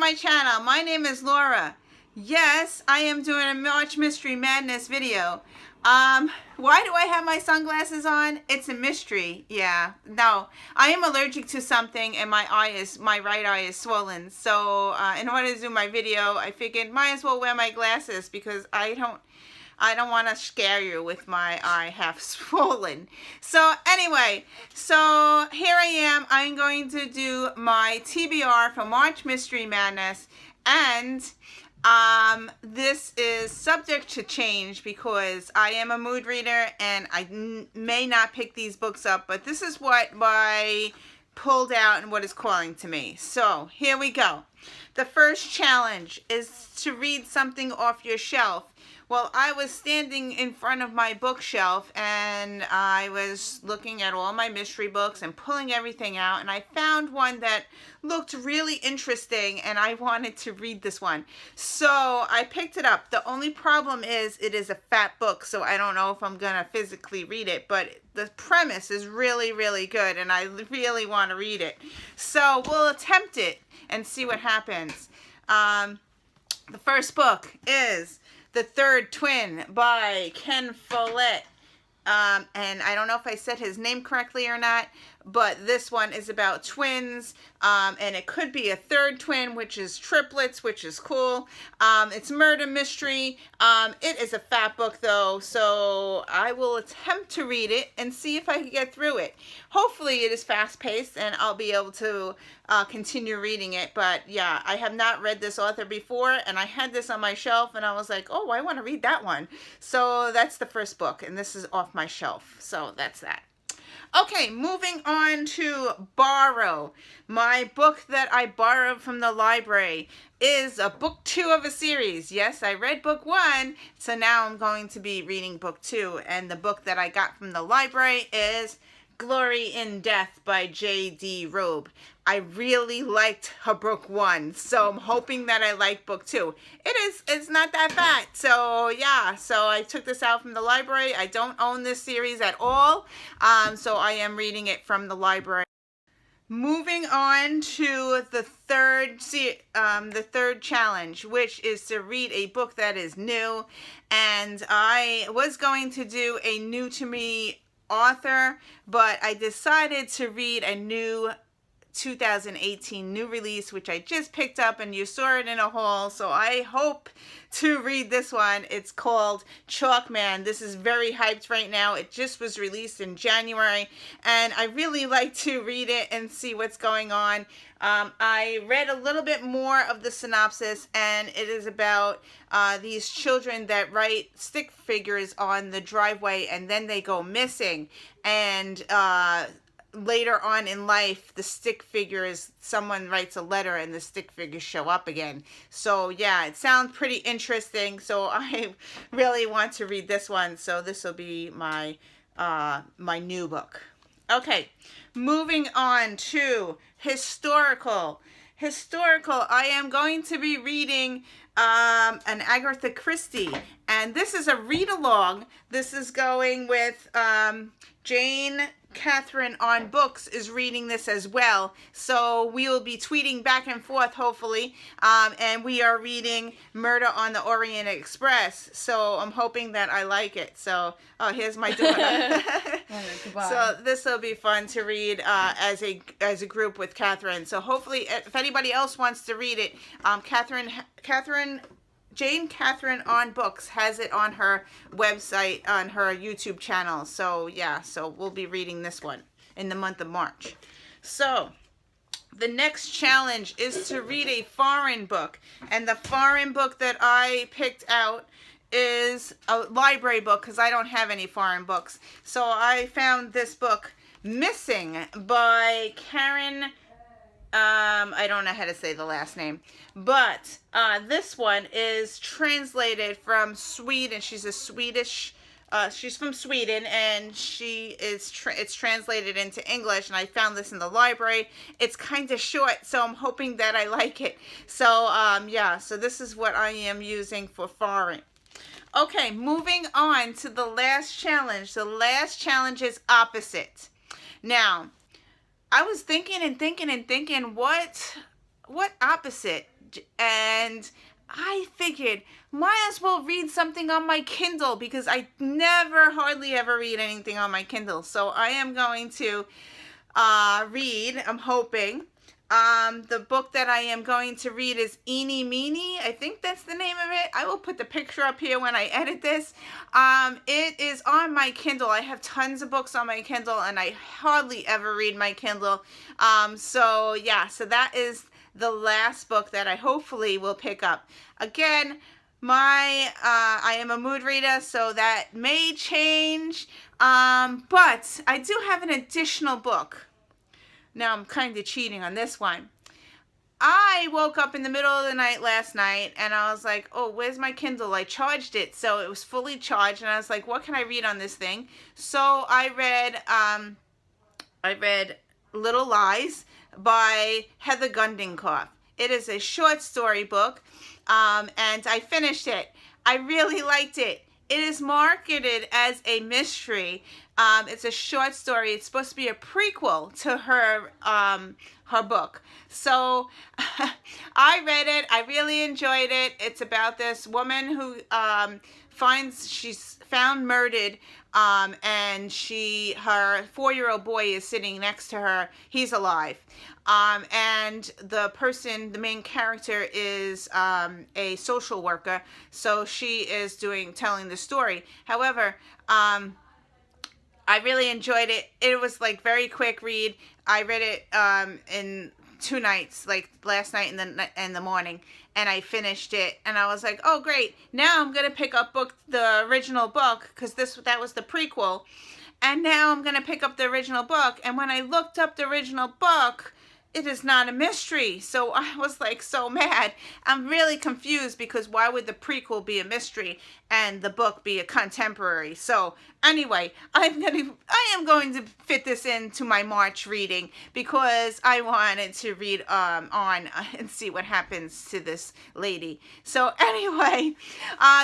my channel. My name is Laura. Yes, I am doing a March Mystery Madness video. Why do I have my sunglasses on? It's a mystery. Yeah, no, I am allergic to something and my right eye is swollen. So in order to do my video, I figured might as well wear my glasses because I don't want to scare you with my eye half swollen. So anyway, so here I am. I'm going to do my TBR for March Mystery Madness, and this is subject to change because I am a mood reader and I may not pick these books up, but this is what I pulled out and what is calling to me. So here we go. The first challenge is to read something off your shelf. Well, I was standing in front of my bookshelf and I was looking at all my mystery books and pulling everything out, and I found one that looked really interesting and I wanted to read this one. So I picked it up. The only problem is it is a fat book, so I don't know if I'm going to physically read it, but the premise is really, really good and I really want to read it. So we'll attempt it and see what happens. The first book is The Third Twin by Ken Follett. And I don't know if I said his name correctly or not, but this one is about twins, and it could be a third twin, which is triplets, which is cool. It's murder mystery. It is a fat book though, so I will attempt to read it and see if I can get through it. Hopefully it is fast-paced and I'll be able to continue reading it. But yeah, I have not read this author before, and I had this on my shelf and I was like, oh, I want to read that one. So that's the first book, and this is off my shelf. So that's that. Okay, moving on to Borrow. My book that I borrowed from the library is a book 2 of a series. Yes, I read book 1, so now I'm going to be reading book 2. And the book that I got from the library is Glory in Death by J.D. Robb. I really liked her book 1, so I'm hoping that I like book 2. It's not that fat, so yeah, so I took this out from the library. I don't own this series at all, so I am reading it from the library. Moving on to the third challenge, which is to read a book that is new, and I was going to do a new to me author, but I decided to read a new 2018 new release, which I just picked up and you saw it in a haul, so I hope to read this one. It's called Chalkman. This is very hyped right now. It just was released in January and I really like to read it and see what's going on. I read a little bit more of the synopsis, and it is about these children that write stick figures on the driveway and then they go missing, and later on in life, the stick figures, someone writes a letter and the stick figures show up again. So yeah, it sounds pretty interesting. So I really want to read this one. So this will be my my new book. Okay, moving on to historical. I am going to be reading an Agatha Christie, and this is a read-along. This is going with Jayne on Books is reading this as well, so we will be tweeting back and forth hopefully, and we are reading Murder on the Orient Express, so I'm hoping that I like it. So here's my daughter. So this will be fun to read as a group with Catherine. So hopefully if anybody else wants to read it, Jayne on Books has it on her website, on her YouTube channel. So yeah, so we'll be reading this one in the month of March. So the next challenge is to read a foreign book, and the foreign book that I picked out is a library book because I don't have any foreign books. So I found this book, Missing by Karen, I don't know how to say the last name, but this one is translated from Sweden. She's a Swedish, she's from Sweden, and it's translated into English, and I found this in the library. It's kind of short, so I'm hoping that I like it. So yeah, so this is what I am using for foreign. Okay, moving on to the last challenge. The last challenge is opposite. Now, I was thinking and thinking and thinking, what opposite and I figured might as well read something on my Kindle because I never, hardly ever read anything on my Kindle. So I am going to read, I'm hoping. The book that I am going to read is Eeny Meeny. I think that's the name of it. I will put the picture up here when I edit this. It is on my Kindle. I have tons of books on my Kindle and I hardly ever read my Kindle. So yeah, so that is the last book that I hopefully will pick up. Again, I am a mood reader, so that may change. But I do have an additional book. Now I'm kind of cheating on this one. I woke up in the middle of the night last night and I was like, oh, where's my Kindle? I charged it, so it was fully charged, and I was like, what can I read on this thing? So I read Little Lies by Heather Gundinkoff. It is a short story book, and I finished it. I really liked it. It is marketed as a mystery. It's a short story. It's supposed to be a prequel to her book. So I read it. I really enjoyed it. It's about this woman who she's found murdered, and her 4-year-old boy is sitting next to her. He's alive. And the main character is a social worker, so she is telling the story. However, I really enjoyed it. It was like very quick read. I read it in 2 nights, like last night and the morning, and I finished it. And I was like, oh great! Now I'm gonna pick up the original book, because that was the prequel, and now I'm gonna pick up the original book. And when I looked up the original book, it is not a mystery. So I was like so mad. I'm really confused, because why would the prequel be a mystery and the book be a contemporary? So anyway, I am going to fit this into my March reading, because I wanted to read on and see what happens to this lady. So anyway,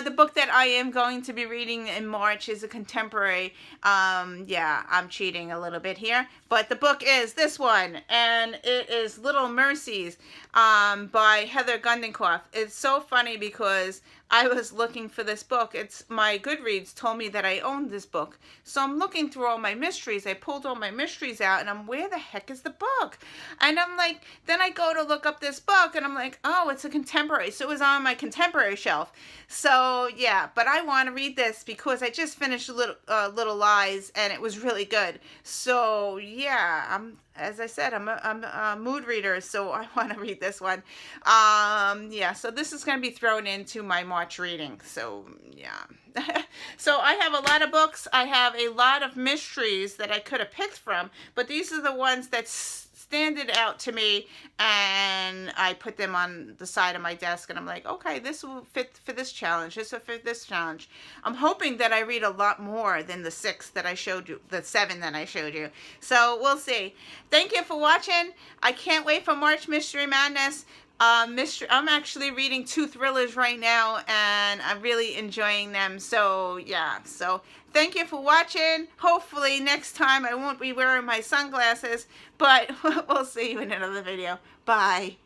the book that I am going to be reading in March is a contemporary. Yeah, I'm cheating a little bit here, but the book is this one, and it is Little Mercies by Heather Gundinkoff. It's so funny because I was looking for this book. My Goodreads told me that I owned this book. So I'm looking through all my mysteries. I pulled all my mysteries out, and where the heck is the book? And I'm like, then I go to look up this book, and I'm like, oh, it's a contemporary. So it was on my contemporary shelf. So yeah, but I want to read this because I just finished Little Lies, and it was really good. So yeah, as I said, I'm a mood reader, so I want to read this one. Yeah, so this is going to be thrown into my March reading. So yeah. So I have a lot of books. I have a lot of mysteries that I could have picked from, but these are the ones that standed out to me, and I put them on the side of my desk, and I'm like, okay, this will fit for this challenge. This will fit this challenge. I'm hoping that I read a lot more than the 6 that I showed you, the 7 that I showed you. So we'll see. Thank you for watching. I can't wait for March Mystery Madness. I'm actually reading 2 thrillers right now, and I'm really enjoying them. So yeah, so thank you for watching. Hopefully next time I won't be wearing my sunglasses, but we'll see you in another video. Bye.